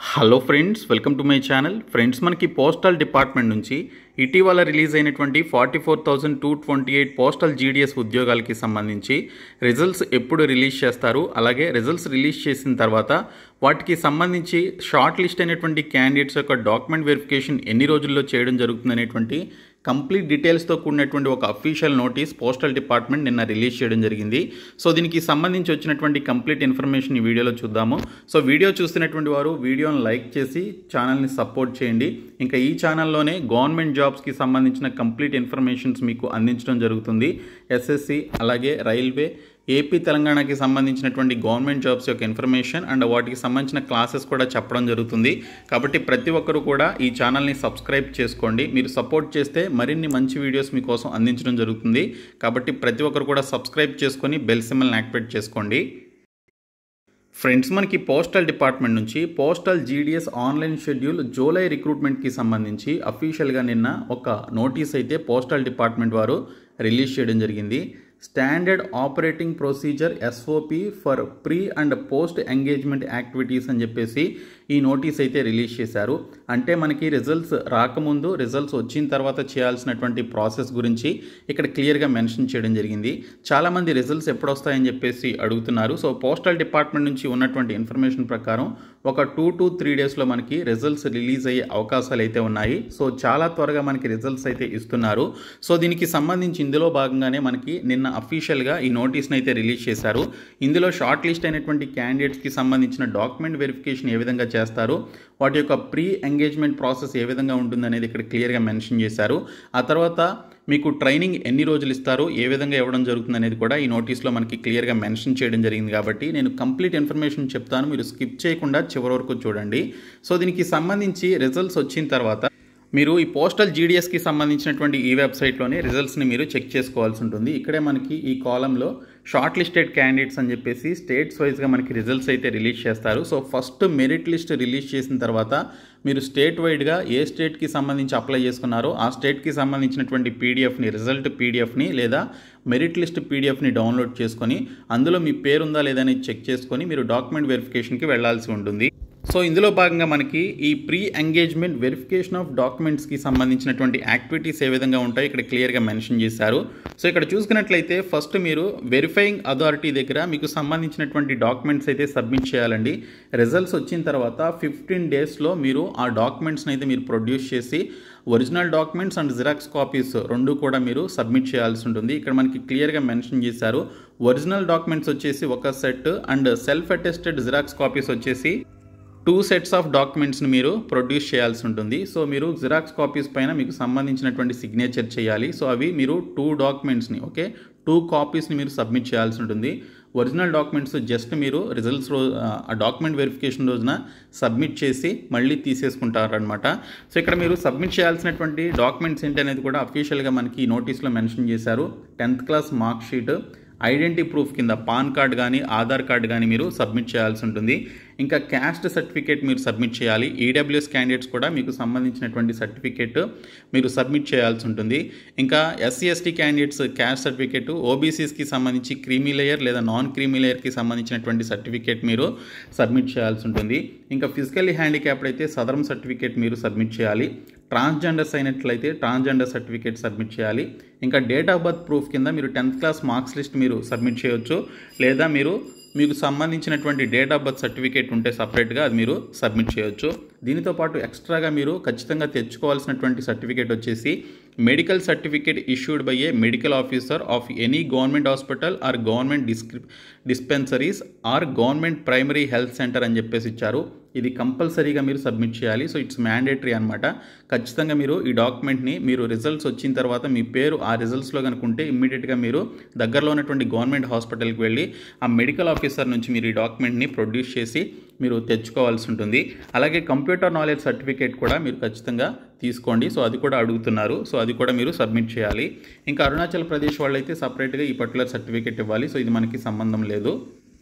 Hello friends, welcome to my channel. Friends, మనకి postal department నుంచి ఇటీవల రిలీజ్ అయినటువంటి 44,228 పోస్టల్ జీడీఎస్ ఉద్యోగాలకి సంబంధించి రిజల్ట్స్ ఎప్పుడు రిలీజ్ చేస్తారు, అలాగే రిజల్ట్స్ రిలీజ్ చేసిన తర్వాత వాటికి సంబంధించి షార్ట్ లిస్ట్ అయినటువంటి క్యాండిడేట్స్ యొక్క డాక్యుమెంట్ వెరిఫికేషన్ ఎన్ని రోజుల్లో చేయడం జరుగుతుంది అనేటువంటి కంప్లీట్ డీటెయిల్స్తో కూడినటువంటి ఒక అఫీషియల్ నోటీస్ పోస్టల్ డిపార్ట్మెంట్ నిన్న రిలీజ్ చేయడం జరిగింది. సో దీనికి సంబంధించి వచ్చినటువంటి కంప్లీట్ ఇన్ఫర్మేషన్ ఈ వీడియోలో చూద్దాము. సో వీడియో చూస్తున్నటువంటి వారు వీడియోని లైక్ చేసి ఛానల్ని సపోర్ట్ చేయండి. ఇంకా ఈ ఛానల్లోనే గవర్నమెంట్ జాబ్స్కి సంబంధించిన కంప్లీట్ ఇన్ఫర్మేషన్స్ మీకు అందించడం జరుగుతుంది. ఎస్ఎస్సి, అలాగే రైల్వే, ఏపీ, తెలంగాణకి సంబంధించినటువంటి గవర్నమెంట్ జాబ్స్ యొక్క ఇన్ఫర్మేషన్ అండ్ వాటికి సంబంధించిన క్లాసెస్ కూడా చెప్పడం జరుగుతుంది. కాబట్టి ప్రతి ఒక్కరు కూడా ఈ ఛానల్ని సబ్స్క్రైబ్ చేసుకోండి. మీరు సపోర్ట్ చేస్తే మరిన్ని మంచి వీడియోస్ మీకోసం అందించడం జరుగుతుంది. కాబట్టి ప్రతి ఒక్కరు కూడా సబ్స్క్రైబ్ చేసుకొని బెల్ సింబల్ని యాక్టివేట్ చేసుకోండి. ఫ్రెండ్స్, మనకి పోస్టల్ డిపార్ట్మెంట్ నుంచి postal GDS online schedule July రిక్రూట్మెంట్కి సంబంధించి అఫీషియల్గా నిన్న ఒక నోటీస్ అయితే పోస్టల్ డిపార్ట్మెంట్ వారు రిలీజ్ చేయడం జరిగింది. Standard operating procedure SOP for pre and post engagement activities అని చెప్పేసి ఈ నోటీస్ అయితే రిలీజ్ చేశారు. అంటే మనకి రిజల్ట్స్ రాకముందు, రిజల్ట్స్ వచ్చిన తర్వాత చేయాల్సినటువంటి ప్రాసెస్ గురించి ఇక్కడ క్లియర్గా మెన్షన్ చేయడం జరిగింది. చాలామంది రిజల్ట్స్ ఎప్పుడు వస్తాయని చెప్పేసి అడుగుతున్నారు. సో పోస్టల్ డిపార్ట్మెంట్ నుంచి ఉన్నటువంటి ఇన్ఫర్మేషన్ ప్రకారం ఒక 2 to 3 డేస్లో మనకి రిజల్ట్స్ రిలీజ్ అయ్యే అవకాశాలు అయితే ఉన్నాయి. సో చాలా త్వరగా మనకి రిజల్ట్స్ అయితే ఇస్తున్నారు. సో దీనికి సంబంధించి ఇందులో భాగంగానే మనకి నిన్న అఫీషియల్గా ఈ నోటీస్ని అయితే రిలీజ్ చేశారు. ఇందులో షార్ట్ లిస్ట్ అయినటువంటి క్యాండిడేట్స్కి సంబంధించిన డాక్యుమెంట్ వెరిఫికేషన్ ఏ విధంగా చేస్తారు, వాటి యొక్క ప్రీ ఎంగేజ్మెంట్ ప్రాసెస్ ఏ విధంగా ఉంటుందనేది ఇక్కడ క్లియర్గా మెన్షన్ చేశారు. ఆ తర్వాత మీకు ట్రైనింగ్ ఎన్ని రోజులు ఇస్తారు, ఏ విధంగా ఇవ్వడం జరుగుతుంది అనేది కూడా ఈ నోటీస్లో మనకి క్లియర్గా మెన్షన్ చేయడం జరిగింది. కాబట్టి నేను కంప్లీట్ ఇన్ఫర్మేషన్ చెప్తాను, మీరు స్కిప్ చేయకుండా చివరి వరకు చూడండి. సో దీనికి సంబంధించి రిజల్ట్స్ వచ్చిన తర్వాత మీరు ఈ పోస్టల్ జీడీఎస్కి సంబంధించినటువంటి ఈ వెబ్సైట్లోనే రిజల్ట్స్ని మీరు చెక్ చేసుకోవాల్సి ఉంటుంది. ఇక్కడే మనకి ఈ కాలంలో షార్ట్ లిస్టెడ్ క్యాండిడేట్స్ అని చెప్పేసి స్టేట్స్ వైజ్గా మనకి రిజల్ట్స్ అయితే రిలీజ్ చేస్తారు. So first merit list release చేసిన తర్వాత మీరు స్టేట్ వైడ్గా ఏ స్టేట్కి సంబంధించి అప్లై చేసుకున్నారో ఆ స్టేట్కి సంబంధించినటువంటి పీడిఎఫ్ని, రిజల్ట్ పీడిఎఫ్ని లేదా మెరిట్ లిస్ట్ పీడిఎఫ్ని డౌన్లోడ్ చేసుకొని అందులో మీ పేరు ఉందా లేదా అనేది చెక్ చేసుకొని మీరు డాక్యుమెంట్ వెరిఫికేషన్కి వెళ్లాల్సి ఉంటుంది. సో ఇందులో భాగంగా మనకి ఈ ప్రీ ఎంగేజ్మెంట్ వెరిఫికేషన్ ఆఫ్ డాక్యుమెంట్స్కి సంబంధించినటువంటి యాక్టివిటీస్ ఏ విధంగా ఉంటాయో ఇక్కడ క్లియర్గా మెన్షన్ చేశారు. సో ఇక్కడ చూసుకున్నట్లయితే ఫస్ట్ మీరు వెరిఫైయింగ్ అథారిటీ దగ్గర మీకు సంబంధించినటువంటి డాక్యుమెంట్స్ అయితే సబ్మిట్ చేయాలండి. రిజల్ట్స్ వచ్చిన తర్వాత 15 డేస్లో మీరు ఆ డాక్యుమెంట్స్ని అయితే మీరు ప్రొడ్యూస్ చేసి original documents and xerox copies రెండు కూడా మీరు సబ్మిట్ చేయాల్సి ఉంటుంది. ఇక్కడ మనకి క్లియర్గా మెన్షన్ చేశారు. ఒరిజినల్ డాక్యుమెంట్స్ వచ్చేసి ఒక set and self attested xerox copies వచ్చేసి 2 sets ఆఫ్ డాక్యుమెంట్స్ని మీరు ప్రొడ్యూస్ చేయాల్సి ఉంటుంది. సో మీరు జిరాక్స్ కాపీస్ పైన మీకు సంబంధించినటువంటి సిగ్నేచర్ చేయాలి. సో అవి మీరు 2 డాక్యుమెంట్స్ని 2 కాపీస్ని మీరు సబ్మిట్ చేయాల్సి ఉంటుంది. ఒరిజినల్ డాక్యుమెంట్స్ జస్ట్ మీరు రిజల్ట్స్ ఆ డాక్యుమెంట్ వెరిఫికేషన్ రోజున సబ్మిట్ చేసి మళ్ళీ తీసేసుకుంటారనమాట. సో ఇక్కడ మీరు సబ్మిట్ చేయాల్సినటువంటి డాక్యుమెంట్స్ ఏంటి అనేది కూడా అఫీషియల్గా మనకి నోటీస్లో మెన్షన్ చేశారు. 10th class mark sheet, identity proof కింద పాన్ కార్డ్ కానీ ఆధార్ కార్డ్ కానీ మీరు సబ్మిట్ చేయాల్సి ఉంటుంది. ఇంకా క్యాస్ట్ సర్టిఫికేట్ మీరు సబ్మిట్ చేయాలి. ఈడబ్ల్యూఎస్ క్యాండిడేట్స్ కూడా మీకు సంబంధించినటువంటి సర్టిఫికేట్ మీరు సబ్మిట్ చేయాల్సి ఉంటుంది. ఇంకా SC ST candidates caste certificate, ఓబీసీస్కి సంబంధించి క్రీమీ లేయర్ లేదా నాన్ క్రీమీ లేయర్కి సంబంధించినటువంటి సర్టిఫికేట్ మీరు సబ్మిట్ చేయాల్సి ఉంటుంది. ఇంకా ఫిజికల్లీ హ్యాండిక్యాప్డ్ అయితే సదరం సర్టిఫికేట్ మీరు సబ్మిట్ చేయాలి. ట్రాన్స్జెండర్స్ అయినట్లయితే ట్రాన్స్జెండర్ సర్టిఫికేట్ సబ్మిట్ చేయాలి. ఇంకా డేట్ ఆఫ్ బర్త్ ప్రూఫ్ కింద మీరు 10th క్లాస్ మార్క్స్ లిస్ట్ మీరు సబ్మిట్ చేయవచ్చు, లేదా మీకు సంబంధించినటువంటి డేట్ ఆఫ్ బర్త్ సర్టిఫికేట్ ఉంటే సపరేట్గా అది మీరు సబ్మిట్ చేయవచ్చు. దీనితో పాటు ఎక్స్ట్రాగా మీరు ఖచ్చితంగా తెచ్చుకోవాల్సినటువంటి సర్టిఫికేట్ వచ్చేసి medical certificate issued by a medical officer of any government hospital or government dispensaries or government primary health centre అని చెప్పేసి ఇచ్చారు. ఇది కంపల్సరీగా మీరు సబ్మిట్ చేయాలి. సో ఇట్స్ మ్యాండేటరీ అనమాట. ఖచ్చితంగా మీరు ఈ డాక్యుమెంట్ని మీరు రిజల్ట్స్ వచ్చిన తర్వాత మీ పేరు ఆ రిజల్ట్స్లో కనుక ఉంటే ఇమ్మీడియట్గా మీరు దగ్గరలో ఉన్నటువంటి గవర్నమెంట్ హాస్పిటల్కి వెళ్ళి ఆ మెడికల్ ఆఫీసర్ నుంచి మీరు ఈ డాక్యుమెంట్ని ప్రొడ్యూస్ చేసి మీరు తెచ్చుకోవాల్సి ఉంటుంది. అలాగే కంప్యూటర్ నాలెడ్జ్ సర్టిఫికేట్ కూడా మీరు ఖచ్చితంగా తీసుకోండి. సో అది కూడా అడుగుతున్నారు. సో అది కూడా మీరు సబ్మిట్ చేయాలి. ఇంకా అరుణాచల్ ప్రదేశ్ వాళ్ళైతే సపరేట్గా ఈ పర్టికులర్ సర్టిఫికేట్ ఇవ్వాలి. సో ఇది మనకి సంబంధం లేదు.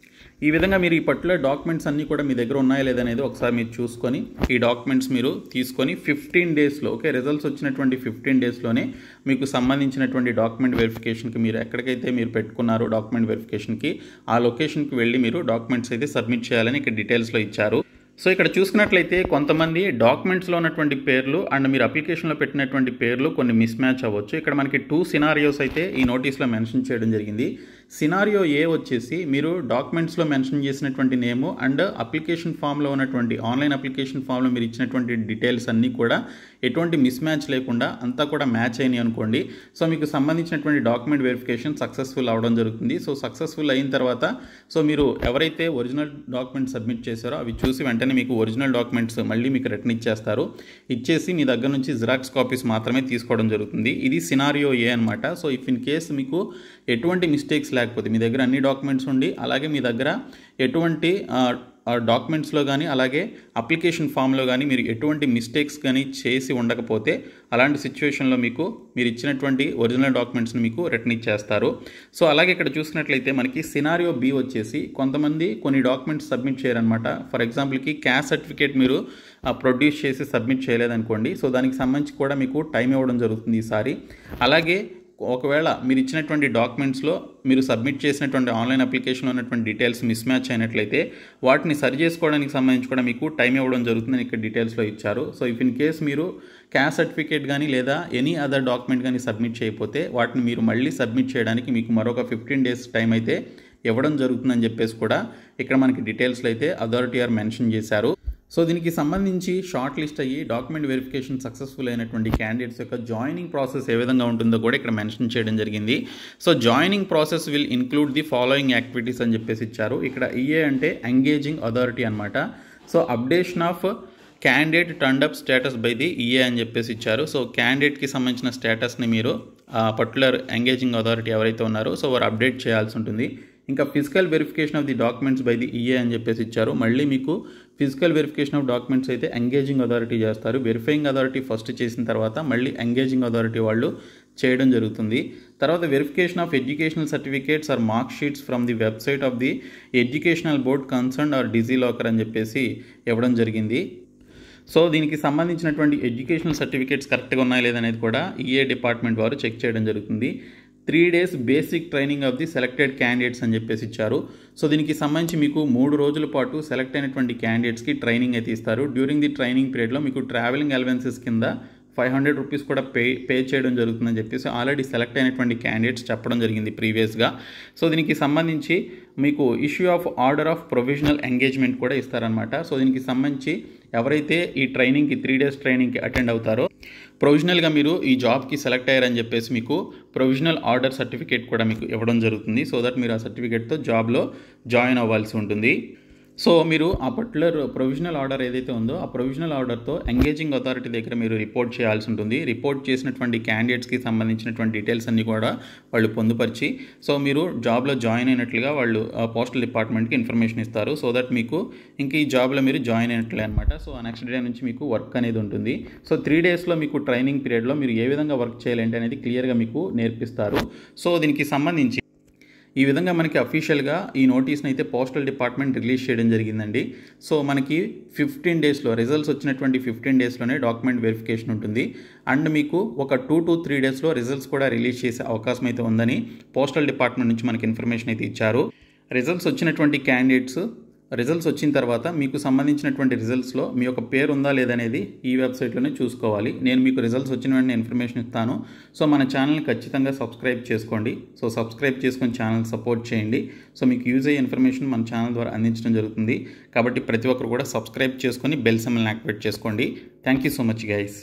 ఈ విధంగా మీరు ఈ పర్టికులర్ డాక్యుమెంట్స్ అన్నీ కూడా మీ దగ్గర ఉన్నాయా లేదనేది ఒకసారి మీరు చూసుకొని ఈ డాక్యుమెంట్స్ మీరు తీసుకొని 15 డేస్లో రిజల్ట్స్ వచ్చినటువంటి 15 డేస్లోనే మీకు సంబంధించినటువంటి డాక్యుమెంట్ వెరిఫికేషన్కి మీరు ఎక్కడికైతే మీరు పెట్టుకున్నారో డాక్యుమెంట్ వెరిఫికేషన్కి ఆ లొకేషన్కి వెళ్ళి మీరు డాక్యుమెంట్స్ అయితే సబ్మిట్ చేయాలని ఇక్కడ డీటెయిల్స్లో ఇచ్చారు. సో ఇక్కడ చూసుకున్నట్లయితే కొంతమంది డాక్యుమెంట్స్లో ఉన్నటువంటి పేర్లు అండ్ మీరు అప్లికేషన్లో పెట్టినటువంటి పేర్లు కొన్ని మిస్ మ్యాచ్ అవ్వచ్చు. ఇక్కడ మనకి 2 సినారియోస్ అయితే ఈ నోటీస్లో మెన్షన్ చేయడం జరిగింది. సినారియో ఏ వచ్చేసి మీరు డాక్యుమెంట్స్లో మెన్షన్ చేసినటువంటి నేము అండ్ అప్లికేషన్ ఫామ్లో ఉన్నటువంటి ఆన్లైన్ అప్లికేషన్ ఫామ్లో మీరు ఇచ్చినటువంటి డీటెయిల్స్ అన్నీ కూడా ఎటువంటి మిస్ మ్యాచ్ లేకుండా అంతా కూడా మ్యాచ్ అయినాయి అనుకోండి. సో మీకు సంబంధించినటువంటి డాక్యుమెంట్ వెరిఫికేషన్ సక్సెస్ఫుల్ అవడం జరుగుతుంది. సో సక్సెస్ఫుల్ అయిన తర్వాత సో మీరు ఎవరైతే ఒరిజినల్ డాక్యుమెంట్ సబ్మిట్ చేశారో అవి చూసి వెంటనే మీకు ఒరిజినల్ డాక్యుమెంట్స్ మళ్ళీ మీకు రిటర్న్ ఇచ్చేస్తారు. ఇచ్చేసి మీ దగ్గర నుంచి జిరాక్స్ కాపీస్ మాత్రమే తీసుకోవడం జరుగుతుంది. ఇది సినారియో ఏ అనమాట. సో ఇఫ్ ఇన్ కేస్ మీకు ఎటువంటి మిస్టేక్స్ లేకపోతే మీ దగ్గర అన్ని డాక్యుమెంట్స్ ఉండి అలాగే మీ దగ్గర ఎటువంటి డాక్యుమెంట్స్లో కానీ అలాగే అప్లికేషన్ ఫామ్లో కానీ మీరు ఎటువంటి మిస్టేక్స్ కానీ చేసి ఉండకపోతే అలాంటి సిచ్యువేషన్లో మీకు మీరు ఇచ్చినటువంటి ఒరిజినల్ డాక్యుమెంట్స్ని మీకు రిటర్న్ ఇచ్చేస్తారు. సో అలాగే ఇక్కడ చూసినట్లయితే మనకి సినారియో బి వచ్చేసి కొంతమంది కొన్ని డాక్యుమెంట్స్ సబ్మిట్ చేయరనమాట. ఫర్ ఎగ్జాంపుల్కి క్యాస్ట్ సర్టిఫికేట్ మీరు ప్రొడ్యూస్ చేసి సబ్మిట్ చేయలేదనుకోండి. సో దానికి సంబంధించి కూడా మీకు టైం ఇవ్వడం జరుగుతుంది ఈసారి. అలాగే ఒకవేళ మీరు ఇచ్చినటువంటి డాక్యుమెంట్స్లో మీరు సబ్మిట్ చేసినటువంటి ఆన్లైన్ అప్లికేషన్లో ఉన్నటువంటి డీటెయిల్స్ మిస్ మ్యాచ్ అయినట్లయితే వాటిని సరి చేసుకోవడానికి సంబంధించి కూడా మీకు టైం ఇవ్వడం జరుగుతుందని ఇక్కడ డీటెయిల్స్లో ఇచ్చారు. సో ఇఫ్ ఇన్ కేస్ మీరు క్యాస్ట్ సర్టిఫికేట్ కానీ లేదా ఎనీ అదర్ డాక్యుమెంట్ కానీ సబ్మిట్ చేయకపోతే వాటిని మీరు మళ్ళీ సబ్మిట్ చేయడానికి మీకు మరొక 15 days టైం అయితే ఇవ్వడం జరుగుతుందని చెప్పేసి కూడా ఇక్కడ మనకి డీటెయిల్స్లో అయితే అథారిటీ ఆర్ మెన్షన్ చేశారు. సో దీనికి సంబంధించి షార్ట్ లిస్ట్ అయ్యి డాక్యుమెంట్ వెరిఫికేషన్ సక్సెస్ఫుల్ అయినటువంటి క్యాండిడేట్స్ యొక్క జాయినింగ్ ప్రాసెస్ ఏ విధంగా ఉంటుందో కూడా ఇక్కడ మెన్షన్ చేయడం జరిగింది. So joining process will include the following activities అని చెప్పేసి ఇచ్చారు. ఇక్కడ ఈఏ అంటే ఎంగేజింగ్ అథారిటీ అనమాట. So updation of candidate turned up status by the EA అని చెప్పేసి ఇచ్చారు. సో క్యాండిడేట్కి సంబంధించిన స్టేటస్ని మీరు పర్టికులర్ ఎంగేజింగ్ అథారిటీ ఎవరైతే ఉన్నారో సో వారు అప్డేట్ చేయాల్సి ఉంటుంది. ఇంకా physical verification of the documents by the EA అని చెప్పేసి ఇచ్చారు. మళ్ళీ మీకు ఫిజికల్ వెరిఫికేషన్ ఆఫ్ డాక్యుమెంట్స్ అయితే ఎంగేజింగ్ అథారిటీ చేస్తారు. వెరిఫైయింగ్ అథారిటీ ఫస్ట్ చేసిన తర్వాత మళ్ళీ ఎంగేజింగ్ అథారిటీ వాళ్ళు చేయడం జరుగుతుంది. తర్వాత verification of educational certificates or mark sheets from the website of the educational board concern or DigiLocker అని చెప్పేసి ఇవ్వడం జరిగింది. సో దీనికి సంబంధించినటువంటి ఎడ్యుకేషనల్ సర్టిఫికేట్స్ కరెక్ట్గా ఉన్నాయా లేదనేది కూడా ఈఏ డిపార్ట్మెంట్ వారు చెక్ చేయడం జరుగుతుంది. 3 days basic training of the selected candidates అని చెప్పేసి ఇచ్చారు. సో దీనికి సంబంధించి మీకు 3 రోజుల పాటు సెలెక్ట్ అయినటువంటి క్యాండిడేట్స్కి ట్రైనింగ్ అయితే ఇస్తారు. డ్యూరింగ్ ది ట్రైనింగ్ పీరియడ్లో మీకు ట్రావెలింగ్ అలవెన్సెస్ కింద 500 రూపీస్ కూడా పే చేయడం జరుగుతుందని చెప్పేసి ఆల్రెడీ సెలెక్ట్ అయినటువంటి క్యాండిడేట్స్ చెప్పడం జరిగింది ప్రీవియస్గా. సో దీనికి సంబంధించి మీకు issue of order of provisional engagement కూడా ఇస్తారనమాట. సో దీనికి సంబంధించి ఎవరైతే ఈ ట్రైనింగ్కి 3 days ట్రైనింగ్కి అటెండ్ అవుతారో ప్రొవిజనల్గా మీరు ఈ జాబ్కి సెలెక్ట్ అయ్యారని చెప్పేసి మీకు ప్రొవిజనల్ ఆర్డర్ సర్టిఫికేట్ కూడా మీకు ఇవ్వడం జరుగుతుంది. సో దట్ మీరు ఆ సర్టిఫికేట్తో జాబ్లో జాయిన్ అవ్వాల్సి ఉంటుంది. సో మీరు ఆ పర్టికులర్ ప్రొవిజనల్ ఆర్డర్ ఏదైతే ఉందో ఆ ప్రొవిజనల్ ఆర్డర్తో ఎంగేజింగ్ అథారిటీ దగ్గర మీరు రిపోర్ట్ చేయాల్సి ఉంటుంది. రిపోర్ట్ చేసినటువంటి క్యాండిడేట్స్కి సంబంధించినటువంటి డీటెయిల్స్ అన్నీ కూడా వాళ్ళు పొందుపరిచి సో మీరు జాబ్లో జాయిన్ అయినట్లుగా వాళ్ళు పోస్టల్ డిపార్ట్మెంట్కి ఇన్ఫర్మేషన్ ఇస్తారు. సో దట్ మీకు ఇంక ఈ జాబ్లో మీరు జాయిన్ అయినట్లే అనమాట. సో ఆ నెక్స్ట్ డే నుంచి మీకు వర్క్ అనేది ఉంటుంది. సో 3 daysలో మీకు ట్రైనింగ్ పీరియడ్లో మీరు ఏ విధంగా వర్క్ చేయాలంటే అనేది క్లియర్గా మీకు నేర్పిస్తారు. సో దీనికి సంబంధించి ఈ విధంగా మనకి అఫీషియల్గా ఈ నోటీస్ని అయితే పోస్టల్ డిపార్ట్మెంట్ రిలీజ్ చేయడం జరిగిందండి. సో మనకి 15 daysలో రిజల్ట్స్ వచ్చినటువంటి 15 daysలోనే డాక్యుమెంట్ వెరిఫికేషన్ ఉంటుంది. అండ్ మీకు ఒక 2 to 3 daysలో రిజల్ట్స్ కూడా రిలీజ్ చేసే అవకాశం అయితే ఉందని పోస్టల్ డిపార్ట్మెంట్ నుంచి మనకి ఇన్ఫర్మేషన్ అయితే ఇచ్చారు. రిజల్ట్స్ వచ్చినటువంటి క్యాండిడేట్స్ రిజల్ట్స్ వచ్చిన తర్వాత మీకు సంబంధించినటువంటి రిజల్ట్స్లో మీ యొక్క పేరు ఉందా లేదనేది ఈ వెబ్సైట్లోనే చూసుకోవాలి. నేను మీకు రిజల్ట్స్ వచ్చిన వెంటనే ఇన్ఫర్మేషన్ ఇస్తాను. సో మన ఛానల్ని ఖచ్చితంగా సబ్స్క్రైబ్ చేసుకోండి. సో సబ్స్క్రైబ్ చేసుకొని ఛానల్ సపోర్ట్ చేయండి. సో మీకు యూజ్ అయ్యే ఇన్ఫర్మేషన్ మన ఛానల్ ద్వారా అందించడం జరుగుతుంది. కాబట్టి ప్రతి ఒక్కరు కూడా సబ్స్క్రైబ్ చేసుకొని బెల్ సింబల్ని యాక్టివేట్ చేసుకోండి. Thank you so much guys.